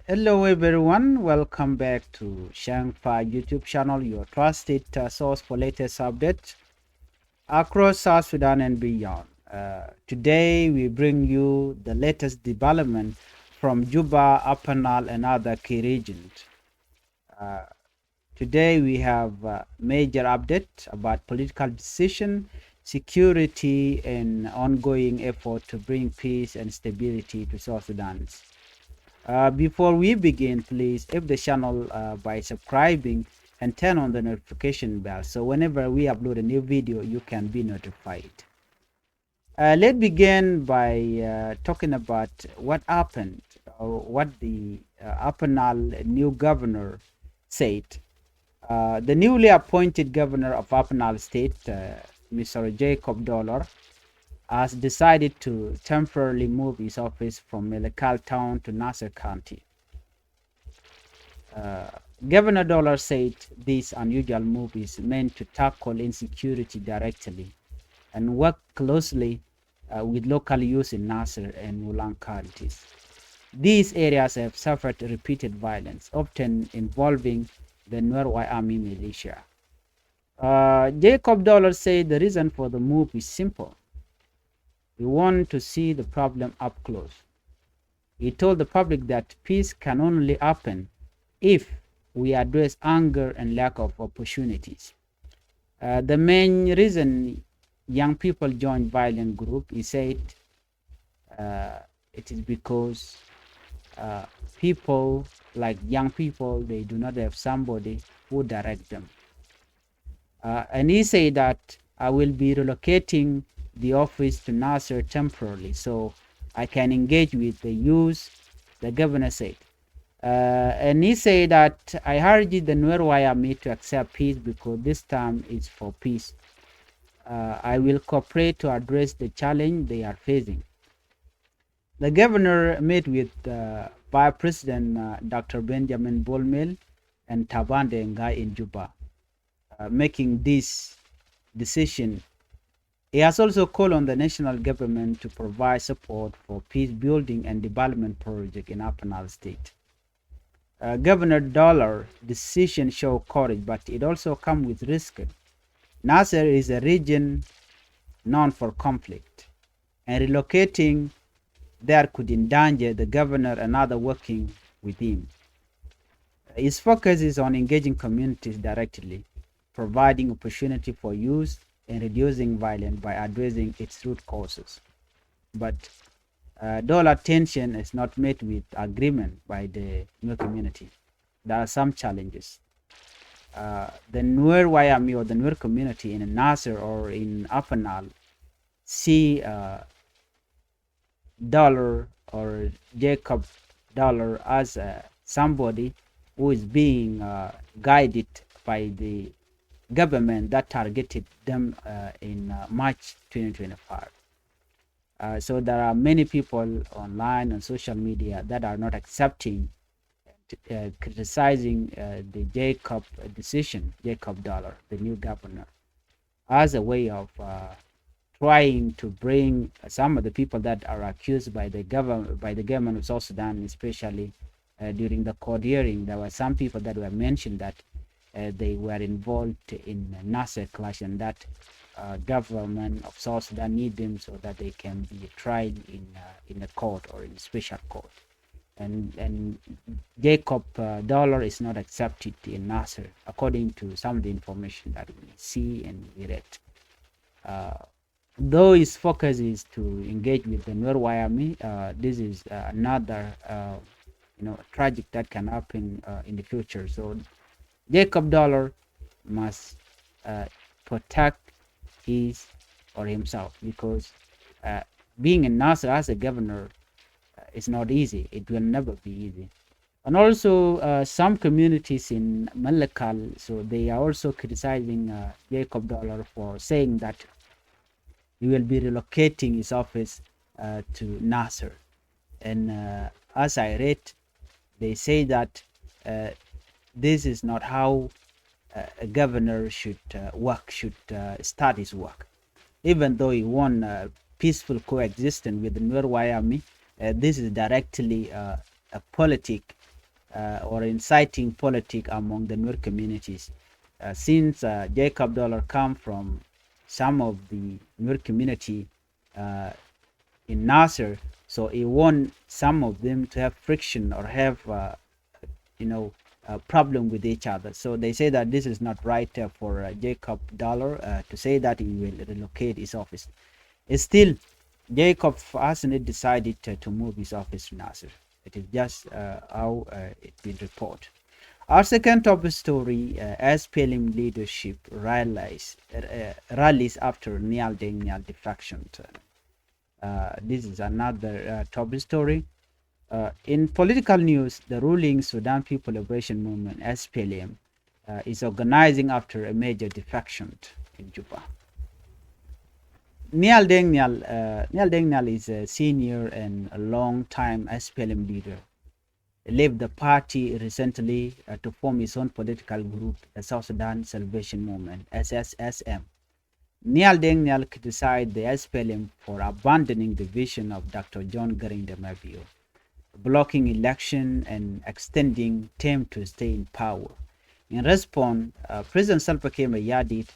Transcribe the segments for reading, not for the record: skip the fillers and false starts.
Hello everyone, welcome back to Changfied YouTube channel, your trusted source for latest updates across South Sudan and beyond. Today we bring you the latest development from Juba, Upper Nile and other key regions. Uh, Today we have a major update about political decision, security and ongoing effort to bring peace and stability to South Sudan. Before we begin, please help the channel by subscribing and turn on the notification bell so whenever we upload a new video, you can be notified. Let's begin by talking about what happened, or what the Upper Nile new governor said. The newly appointed governor of Upper Nile State, Mr. Jacob Dollar, has decided to temporarily move his office from Melekal town to Nasir County. Governor Dollar said this unusual move is meant to tackle insecurity directly and work closely with local youth in Nasir and Mulang counties. These areas have suffered repeated violence, often involving the Nuer Army militia. Jacob Dollar said the reason for the move is simple. We want to see the problem up close. He told the public that peace can only happen if we address anger and lack of opportunities. The main reason young people join violent group, he said, it is because people, like young people, they do not have somebody who direct them. And he said that I will be relocating the office to Nasser temporarily so I can engage with the youth, the governor said. And he said that I urge the Nuer Army to accept peace because this time is for peace. I will cooperate to address the challenge they are facing. The governor met with Vice President Dr. Benjamin Bolmel and Tabande Ngai in Juba, making this decision. He has also called on the national government to provide support for peace building and development projects in Upper Nile State. Governor Dollar's decision shows courage, but it also comes with risk. Nasser is a region known for conflict, and relocating there could endanger the governor and others working with him. His focus is on engaging communities directly, providing opportunity for youth, and reducing violence by addressing its root causes. But dollar tension is not met with agreement by the Nuer community. There are some challenges. The Nuer Wayami or the Nuer community in Nasser or in Upper Nile see Dollar or Jacob Dollar as somebody who is being guided by the government that targeted them in March 2025. So there are many people online and social media that are not accepting, criticizing the Jacob decision, Jacob Dollar, the new governor, as a way of trying to bring some of the people that are accused by the government of South Sudan, especially during the court hearing. There were some people that were mentioned that they were involved in Nasser clash, and that government of South Sudan need them so that they can be tried in a court or in a special court. And Jacob Dollar is not accepted in Nasser, according to some of the information that we see and we read. Though his focus is to engage with the Nuer Army, this is another tragic that can happen in the future. So Jacob Dollar must protect his or himself, because being in Nasser as a governor is not easy. It will never be easy. And also some communities in Malakal, so they are also criticizing Jacob Dollar for saying that he will be relocating his office to Nasser. And as I read, they say that this is not how a governor should start his work. Even though he won peaceful coexistence with the Nuer Army, this is directly a politic or inciting politics among the Nuer communities. Since Jacob Dollar come from some of the Nuer community in Nasir, so he want some of them to have friction or have you know a problem with each other. So they say that this is not right for Jacob Dollar to say that he will relocate his office. Still, Jacob hasn't decided to move his office to Nasir. It is just how it's been reported. Our second top story: SPLM leadership rallies after Nial Deng Nial defection. This is another top story. In political news, the ruling Sudan People Liberation Movement (SPLM) is organizing after a major defection in Juba. Nial Deng Nial is a senior and a long-time SPLM leader. He left the party recently to form his own political group, the South Sudan Salvation Movement (SSSM). Nial Deng Nial criticized the SPLM for abandoning the vision of Dr. John Garang-Mabio, blocking election and extending term to stay in power. In response, President Salva Kiir Mayardit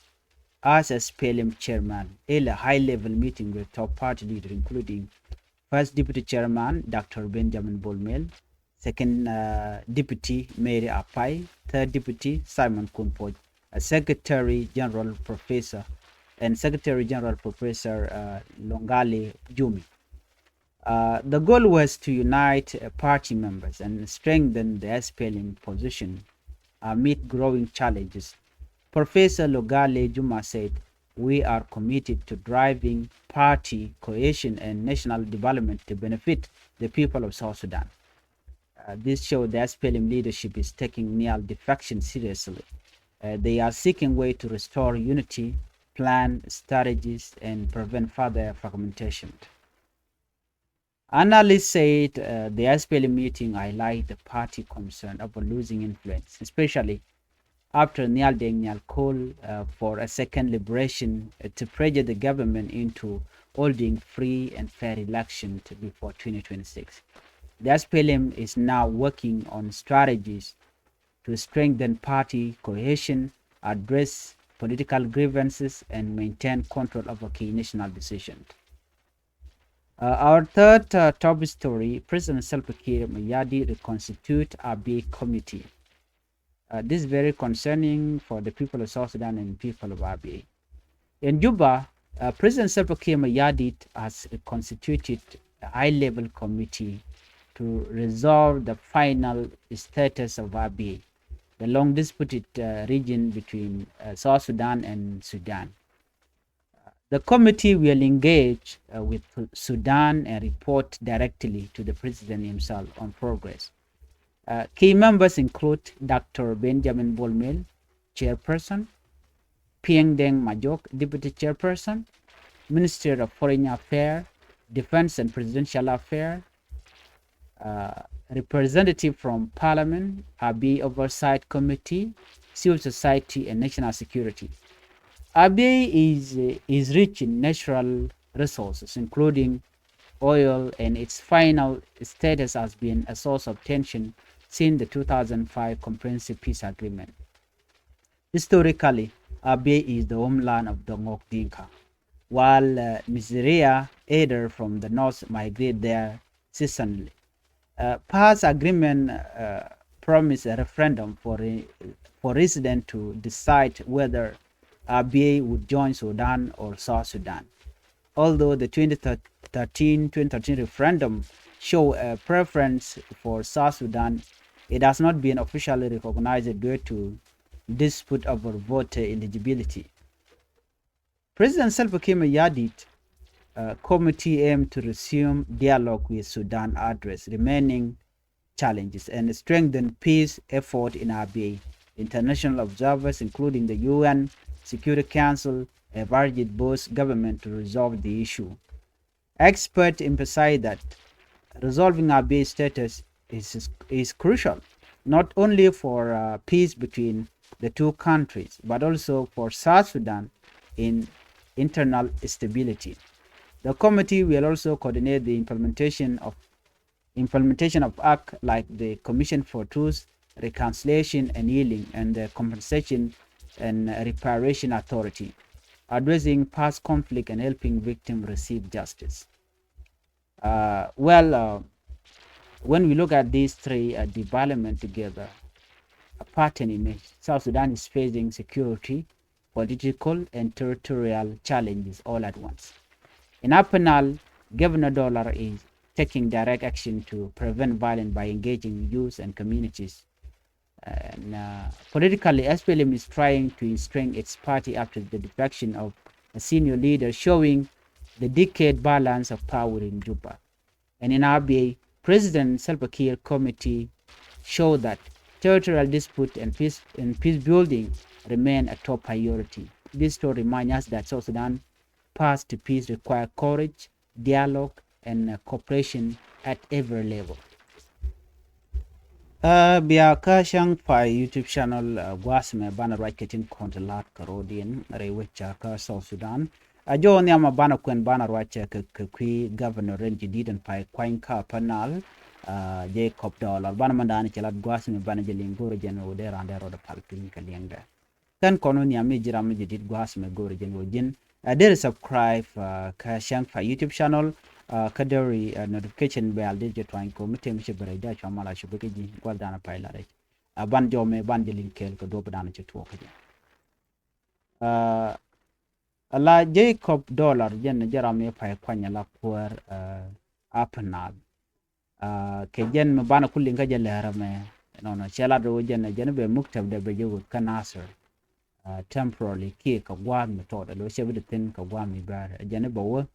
asked SPLM chairman held a high-level meeting with top party leaders, including First Deputy Chairman Dr. Benjamin Bolmel, Second Deputy Mary Abyei, Third Deputy Simon Kunpoj, Secretary General Professor Longale Jumi. The goal was to unite party members and strengthen the SPLM position amid growing challenges. Professor Longale Juma said, "We are committed to driving party cohesion and national development to benefit the people of South Sudan." This showed the SPLM leadership is taking Nial defection seriously. They are seeking ways to restore unity, plan strategies, and prevent further fragmentation. Analysts said the SPLM meeting highlighted the party concern about losing influence, especially after Nial Deng Nial called for a second liberation to pressure the government into holding free and fair elections before 2026. The SPLM is now working on strategies to strengthen party cohesion, address political grievances, and maintain control over key national decisions. Our third top story: President Salva Kiir Mayardit reconstitute Abyei committee. This is very concerning for the people of South Sudan and people of Abyei. In Juba, President Salva Kiir Mayardit has constituted a high-level committee to resolve the final status of Abyei, the long disputed region between South Sudan and Sudan. The committee will engage with Sudan and report directly to the president himself on progress. Key members include Dr. Benjamin Bolmel, chairperson, Pieng Deng Majok, deputy chairperson, Minister of Foreign Affairs, Defense and Presidential Affairs, representative from Parliament, Abyei Oversight Committee, Civil Society, and National Security. Abyei is rich in natural resources, including oil, and its final status has been a source of tension since the 2005 Comprehensive Peace Agreement. Historically, Abyei is the homeland of the Ngok Dinka, while Miseria Eder from the north migrate there seasonally. Past agreement promised a referendum for residents to decide whether Abyei would join Sudan or South Sudan. Although the 2013 referendum showed a preference for South Sudan, it has not been officially recognized due to dispute over voter eligibility. President Salva Kiir Mayardit committee aimed to resume dialogue with Sudan, address remaining challenges, and strengthen peace effort in Abyei. International observers, including the UN Security Council, have urged both governments to resolve the issue. Experts emphasize that resolving Abyei status is crucial, not only for peace between the two countries, but also for South Sudan in internal stability. The committee will also coordinate the implementation of Implementation of acts like the Commission for Truth, Reconciliation and Healing and the Compensation and Reparation Authority, addressing past conflict and helping victims receive justice. When we look at these three developments together, a pattern emerged. South Sudan is facing security, political, and territorial challenges all at once. In Upper Nile, Governor Dollar is taking direct action to prevent violence by engaging youth and communities. And politically, SPLM is trying to strengthen its party after the defection of a senior leader, showing the decade balance of power in Juba. And in Abyei, President Salva Kiir committee showed that territorial dispute and peace building remain a top priority. This story reminds us that South Sudan path to peace requires courage, dialogue, and cooperation at every level. Bia ka Changfied YouTube channel guasme bana raketin kontalat karodin rewecha ka South Sudan. Jo nyama bana kwen bana racha ka kui governor renji diden pai kwain ka panal Jacob Dollar bana mandani chalat guasme bana jelin goro jeno odera andero da palpin kalienga. Kan kono nyami jirami jidit guasme goro jeno jin. There is subscribe ka Changfied YouTube channel. Kadari notification bell digit trying ko mitem che bereda chamala shubeke ji gwal dana pailare ban jome ban jelin kel ko do dana che to ala Jacob Dollar jen jarame pay kwanya la por apnal ke jen me bana kulli nga jelle harame no chela do jen be muktab de be jogo ka Nasir temporarily ki ka gwan me to da lo shebe de tin ka gwan mi bar jen bo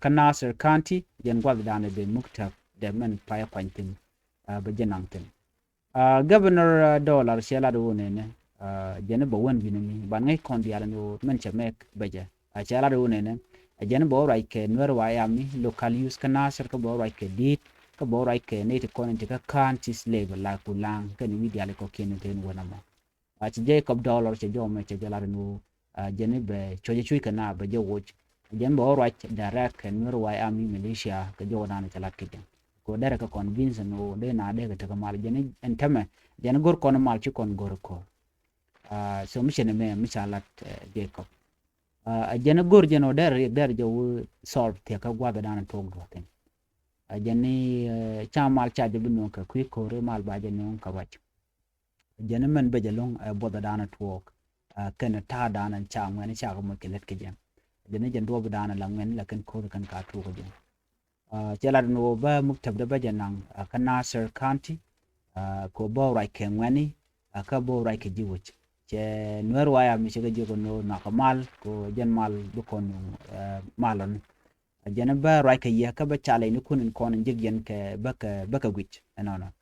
ka Nasir County jen gwal dana be muktab de men pay kwantin be jenangtin Governor Dollar shela do ne jen bo won binimi ban ngai kon diala no men chemek beje shela do ne jen bo rai ke nwer wayami local use ka Nasir ka bo rai ke dit ka bo rai ke ne te kon ka counties level la kulang kan wi diala ko ken ten wona ma Jacob Dollar che jome che jela no jen be choje chui kana be je woch jen bo right direct and nwer wayami militia ka jo na chalat ke ko dere ka convince no de na de ka mal jen entame jen gor kon mal ci kon gor ko so mission me misalat Jacob jen gor jen o der jo solve te ka gwa dana to go ten jen chamal chaje bino ka ku ko re mal ba jen ka wach jen men be jelong boda dana to kan ta dana cham ngani cha ko mo kelet ke jen do dana la ngani la kan ko kan ka to ko jen chelad no ba muktab da bajanang ka Nasir County ko bo rai ke ngani ka bo rai ke jiwich che nwer waya mi chega jigo no na kamal ko jen mal du kon malon jen ba rai ke ya ka ba chale ni kunin kon jigyen ke baka gwich no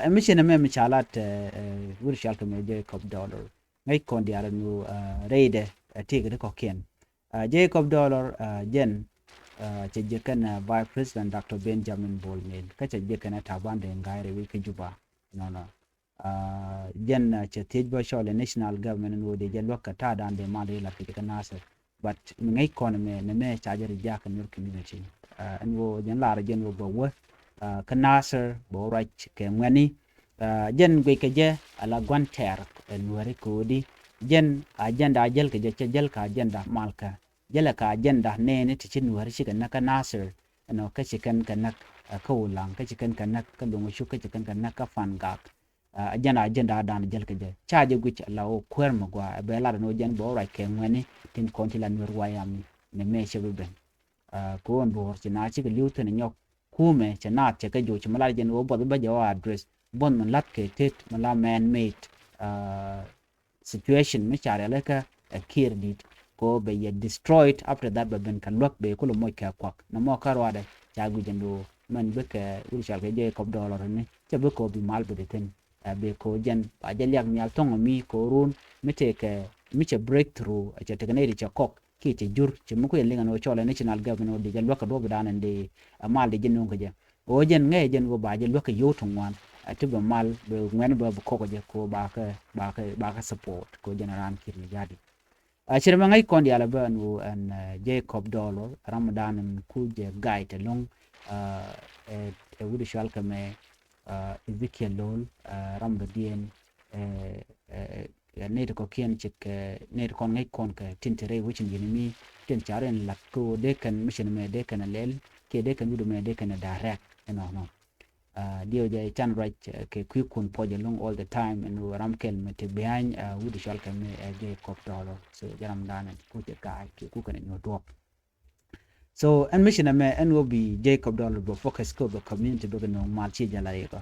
emission me mi chalat wur shalto me Jacob Dollar ngai kon diara no reide tigre ko ken Jacob Dollar jen che jekan Vice President Dr. Benjamin Bolmel ka che jekan tabande ngaire wi ke juba jen che tejba shole national government no de jen lokka ta dan de mali la ke Nasir but ngai kon me ne me charger jak nur community and wo jen la jen wo bo ka Nasir bo right ke ngani jen gwe ke je ala gwanter nuare ko di jen agenda jel ke je jel ka agenda malka jela ka agenda ne ti chin war shi kan ka Nasir no ka chikan kan ka ulang ka chikan kan ka lungu shu ka chikan kan ka fan gak agenda dan jel ke je chaje guch la o kwer mo gwa be la no jen bo ra ke ngani tin kontilan wer wayam ne me shebe ben ko on bo chi na chi ke liu tin nyok kume cha na che ka jo chi mala jen wo bo ba jo address bon man lat ke tet mala man made situation me chare la ka kir dit ko be ye destroyed after that ben kan lok be ko lo moy ka kwak na mo karwade chagu jendo man be ke ul shal ke je ko dollar ne che be ko bi mal be ten be ko jen ba je yak nyal tongo mi ko run mi te ke mi che breakthrough che te ne che kok ki che jur che mo ko lenga no chole national government de je lok do be dan de mal de jeno ko je o jen nge jen go ba je lok yo tongwan ati be mal be ngwen be ko je ko ba ka support ko general kirni jadi achirma ngai kondi ala banu an Jacob Dollar Ramadan kuje guide long wudu shal kame Ezekiel lol ram dien ne ko kien chik ne kon ngai kon ka tintere wichin yinimi ten charen lat ko de kan mission me de kan lel ke de kan wudu me de kan direct no dio je chan right ke kun po long all the time and ram kel me te behind wudu shal kame je kop dolo so jaram dan ku te ka ke ku kan no drop so and mission me and will be Jacob dollar bo focus ko the community be no mal chi jala yego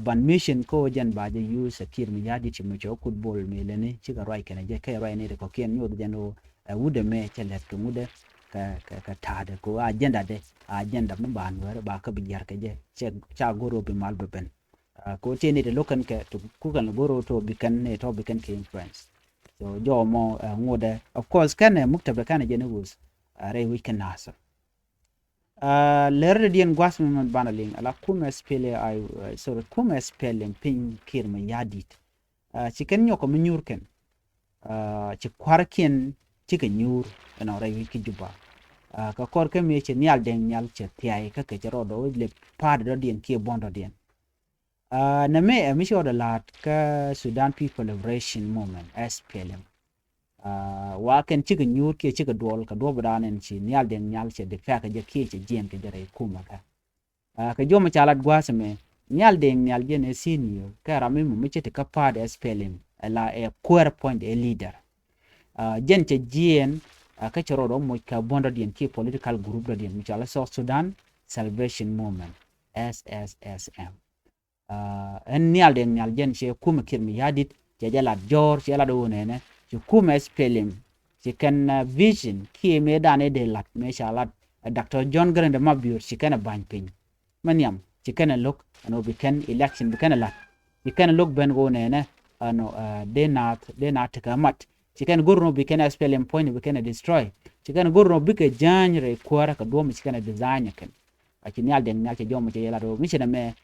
ban mission ko jan ba je use kir mi yadi chi mo ko bol me le ni chi ga right kana je kai right ne ko ken nyodo jano wude me chelet ko mude ka tade ko agenda me ban wer ba ka bi jar ke je cha goro bi mal be ben ko te ne de lokan ke to ku kan goro to bi kan ne to bi kan ke influence so jo mo ngode of course kan muktabe kan je ne gus re we can nasa lerde dien gwasman banaling ala kuma spele ay so kuma spele pin kirma yadit chicken nyoko mnyurken chi kwarken chicken nyur na rai wiki juba ka korke me che nyal den nyal che tiai ka ke rodo le pad do dien ke bondo dien na me mi shoda lat ka Sudan People Liberation Movement SPLM wa ken chiga nyur ke chiga dol ka do badanen chi nyal den nyal che de fa ka je ke che jen ke jere kuma ka ka joma chalat gwasme nyal den nyal je ne senior ka rami mu che te ka pad SPLM la e core point a leader jen che jen ka chero do mo ka bondo den ke political group do den mi chala South Sudan Salvation Movement SSSM en nyal den nyal jen che kuma kirmi yadit je jala jor che la do ne kuma SPLM chicken vision ki me dane de lat me shalat Dr. John Grande Mabiur chicken ban pin maniam chicken look no we can election we can lat we can look ben go ne no de not ka mat chicken gurno we can SPLM point we can destroy chicken gurno bi ke janre kwara ka do mi chicken design ken akini al den nyal che jomo che yela do mi chena me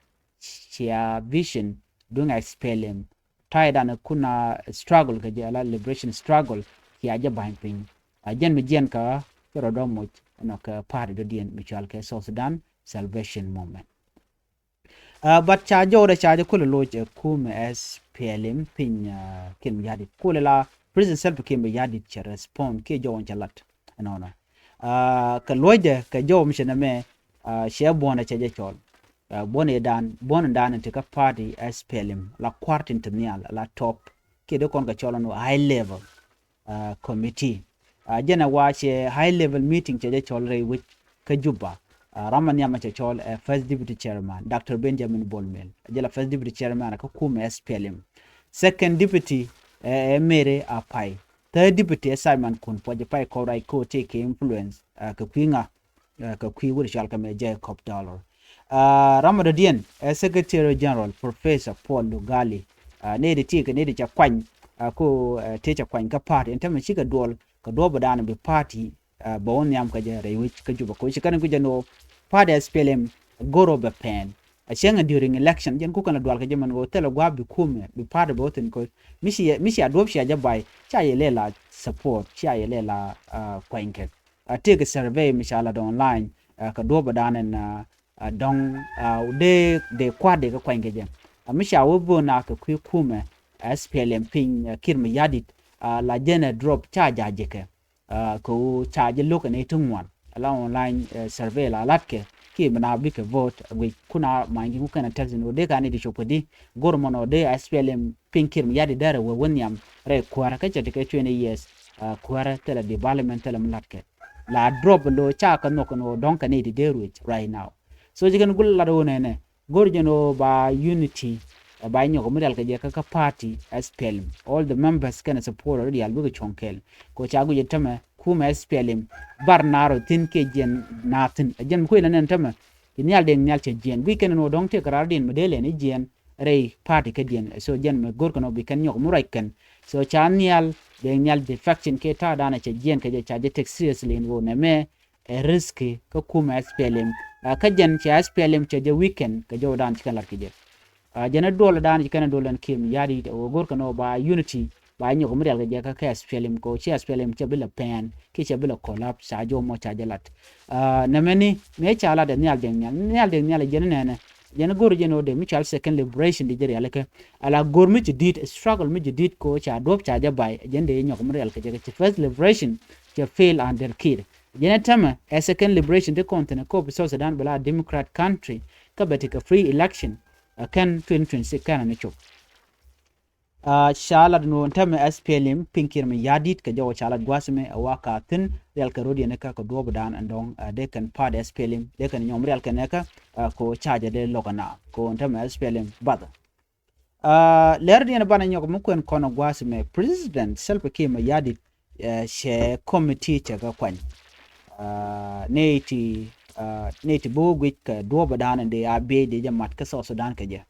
chia vision doing SPLM tied and kuna struggle ka jala liberation struggle ki aja bain pin ajen mi jen ka ro do mo no ka part do dien mutual ke South Sudan Salvation Movement but cha jore cha ko lo je kuma SPLM pin kin yadi ko la president self kin yadi che respond ke jo chalat no ka loje ka jo mi shena me she bona che je chol bon dan te ka party SPLM la quart internal la top ke de kon ka chola no high level committee jena wa che high level meeting che chol re which ka juba ramanya ma che chol first deputy chairman Dr. Benjamin Bolmel jela first deputy chairman ka kuma SPLM second deputy mere Abyei third deputy Simon kun poje pai ko rai ko take influence ka kwinga ka kwi wuri shal ka me Jacob dollar Ramadadian Secretary General Professor Paul Lugali ne da tika ne da chakwany ko te chakwany ka party entama shiga dol ka do badana be party ba won yam ka je rewi ka juba ko shi kan ku jano party SPLM goro be pen shenga during election jen ku kana dol ka je man go tele gwa bi kume bi party ba woten ko misi adoption ja bai cha yelela support cha yelela kwanke take a survey mishala online ka do badana na dong de kwade ka kwenge je amisha wobo na ka kume SPLM pin kirmi yadit la jena drop charge ajeke ko charge loka ne tungwan ala online survey la latke ki mana bike vote we kuna mangi ku kana taxi no de ka ne di chopodi gormono de SPLM pin kirmi yadit dare we wonyam re kwara ka chete ke 20 years kwara tele development tele mlatke la drop lo cha ka no kono donc ne di deru right now so jigen gul la do ne gorjeno ba unity ba nyoko midal ka je ka party SPLM all the members can support already albugo chonkel ko chagu je tama kuma SPLM barnaro tin ke jen natin jen ko ina nen tama nyal den nyal che jen bi ken no dong te karar din medele ni jen rei party ke jen so jen me gor kono bi ken nyoko murai ken so chan nyal den nyal de faction ke ta dana che jen ke je cha je take seriously in wo ne me risk ka kuma SPLM ka jen che SPLM che je weekend ka jo dan chikalar ke je jena dole dan jikana dolan kim yadi o gorka no ba unity ba nyo ko mrial ga ka SPLM ko chi SPLM che bila pen ki che bila collapse sa jo mo cha jalat na meni me cha la de nyal jen ne jen gor jen ode mutual second liberation di jeri alaka ala gor mi did struggle mi did ko cha dop cha ja bai jen de nyo ko mrial ka je first liberation che fail under kid jen tama a second liberation de continent ko South Sudan bala democrat country ka betika free election kan 2026 kana ne chop shalad no tama SPLM pinkir me yadit ka jawo shalad gwasme waka tin real ka rodi ne ka ko do dan andong de kan pad SPLM de kan nyom real ka ne ka ko charge de logana ko tama SPLM bada lerdi ne bana nyoko mukwen kono gwasme president selpa ke me yadit she committee cha ga kwan neti bo gwit ka do dan de Abyei de jamat ka South Sudan ka je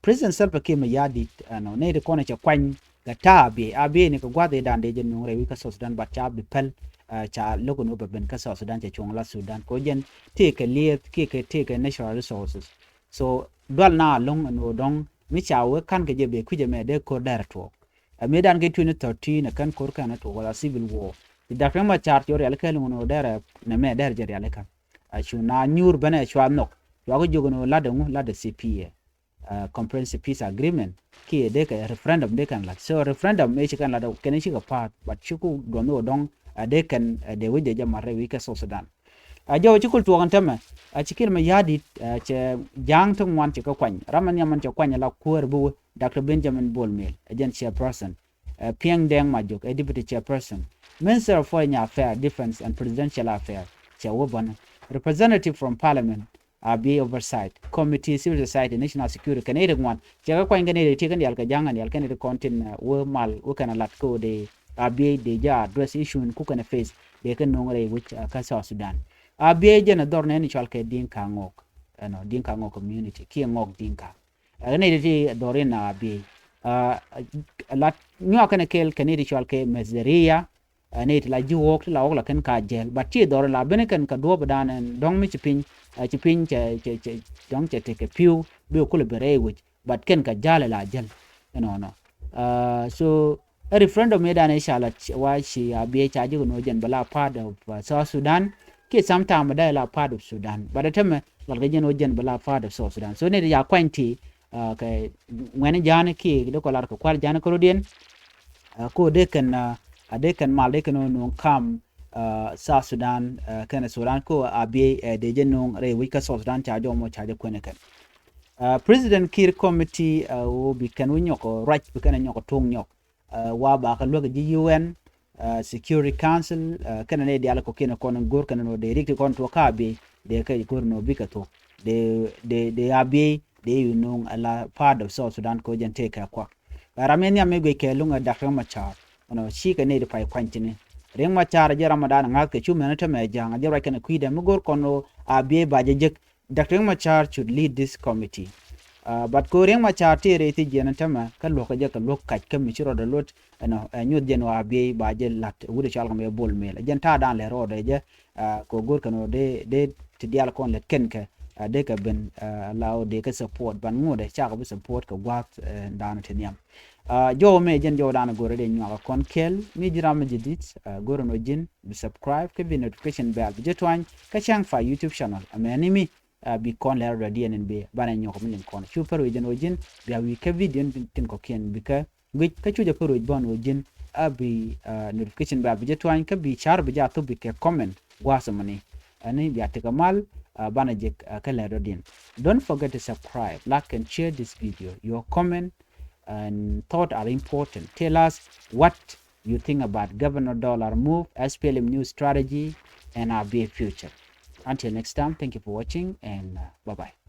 president Salva Kiir yadit no ne de kona cha kwany ga ta Abyei ne ko gwade dan de jen nore wi ka South Sudan ba cha bi pel cha logo no ba ben ka South Sudan cha chong la Sudan ko jen take a lead take a natural resources so dwal na long no dong mi cha we kan ke je be ku je me de ko dar to me dan ke 2013 na kan kor kana to wala civil war da kan ma chart yor yal kelu no dara na me dar jer yal kan shu na nyur bana chwa no yo go jogo no la de CPA comprehensive peace agreement ki de ka referendum de kan la so referendum me chi kan la do ken chi ka part but chi ku do no dong de kan de we de jamare wi ka South Sudan jaw chi kul to kan tama chi kir ma yadi che jang tong wan chi ka kwany raman yaman chi kwany la kuer bu Dr. Benjamin Bolmel agent chairperson Piang Deng Majuk a deputy chairperson minister of foreign affairs defense and presidential affairs che woban representative from parliament Abyei oversight committee civil society national security Canadian one jaga kwa ngane de kan yal ka jangan yal kan de content wo mal wo kana lat ko de Abyei de ja address issue ku kana face de kan no ngare which ka South Sudan Abyei jena dor ne ni chal ke din ka ngok din ka ngok community ki ngok din ka ne de dor na Abyei lat nyo kana kel kanedi chal ke mezeria ne la juok la ok la kan ka jel but ti dor la bene kan ka do badan dong mi chipin che dong che take piu bi ko le bere which but ken ka jale la jel no so a referendum me dan inshallah wa shi Abyei cha ji no jen bala part of South Sudan ke sometime da la part of Sudan but the time la ga jen jen bala part of South Sudan so ne ya kwanti ka ngene jana ki do ko lar ko kwal jana ko den ko de kan mal de kan no kam South Sudan kana Sudan ko Abyei de jenong re wi ka South Sudan cha jo mo cha de ko ne kan president Kiir committee wo bi kan wi nyoko right bi kan nyoko tung nyok wa ba ka lo ji UN security council kana ne diala ko kina ko gor kana no de rikti kon to ka Abyei de ka gor no bi ka to de Abyei de you know ala part of South Sudan ko jen take kwa ramenya me ke lunga Dr. Machar no shi ka ne de pai kwantine ring Machar je Ramadan ngal ke chume na tame janga je rakana kuida mugor kono Abyei ba je Dr. Machar should lead this committee but ko ring Machar te re ti je na tama ka lo ka je ka lo ka mi chiro da lot no nyu je no Abyei ba je lat wude chal me bol mel jen ta dan le ro de je ko gor kono de ti dial kon le ken ke de ka ben lao de ka support ban ngode cha ka support ka gwat dan teniam jo me jen jo dan gore de nyaka kon kel mi jiram jidit gore no jin subscribe ka bi notification bell je twan ka Changfied YouTube channel ameni mi bi kon le radio NNB bana nyoko min kon super we jen ojin bi wi ka video tin ko ken bi ka gwi ka chuje pro bon ojin abi notification bell je twan ka bi char bi ja to bi ka comment gwasamani ani bi atika mal banajek Kaladodin. Don't forget to subscribe, like and share this video. Your comment and thought are important. Tell us what you think about Governor Dollar move, SPLM new strategy, and Abyei future. Until next time, thank you for watching and bye-bye.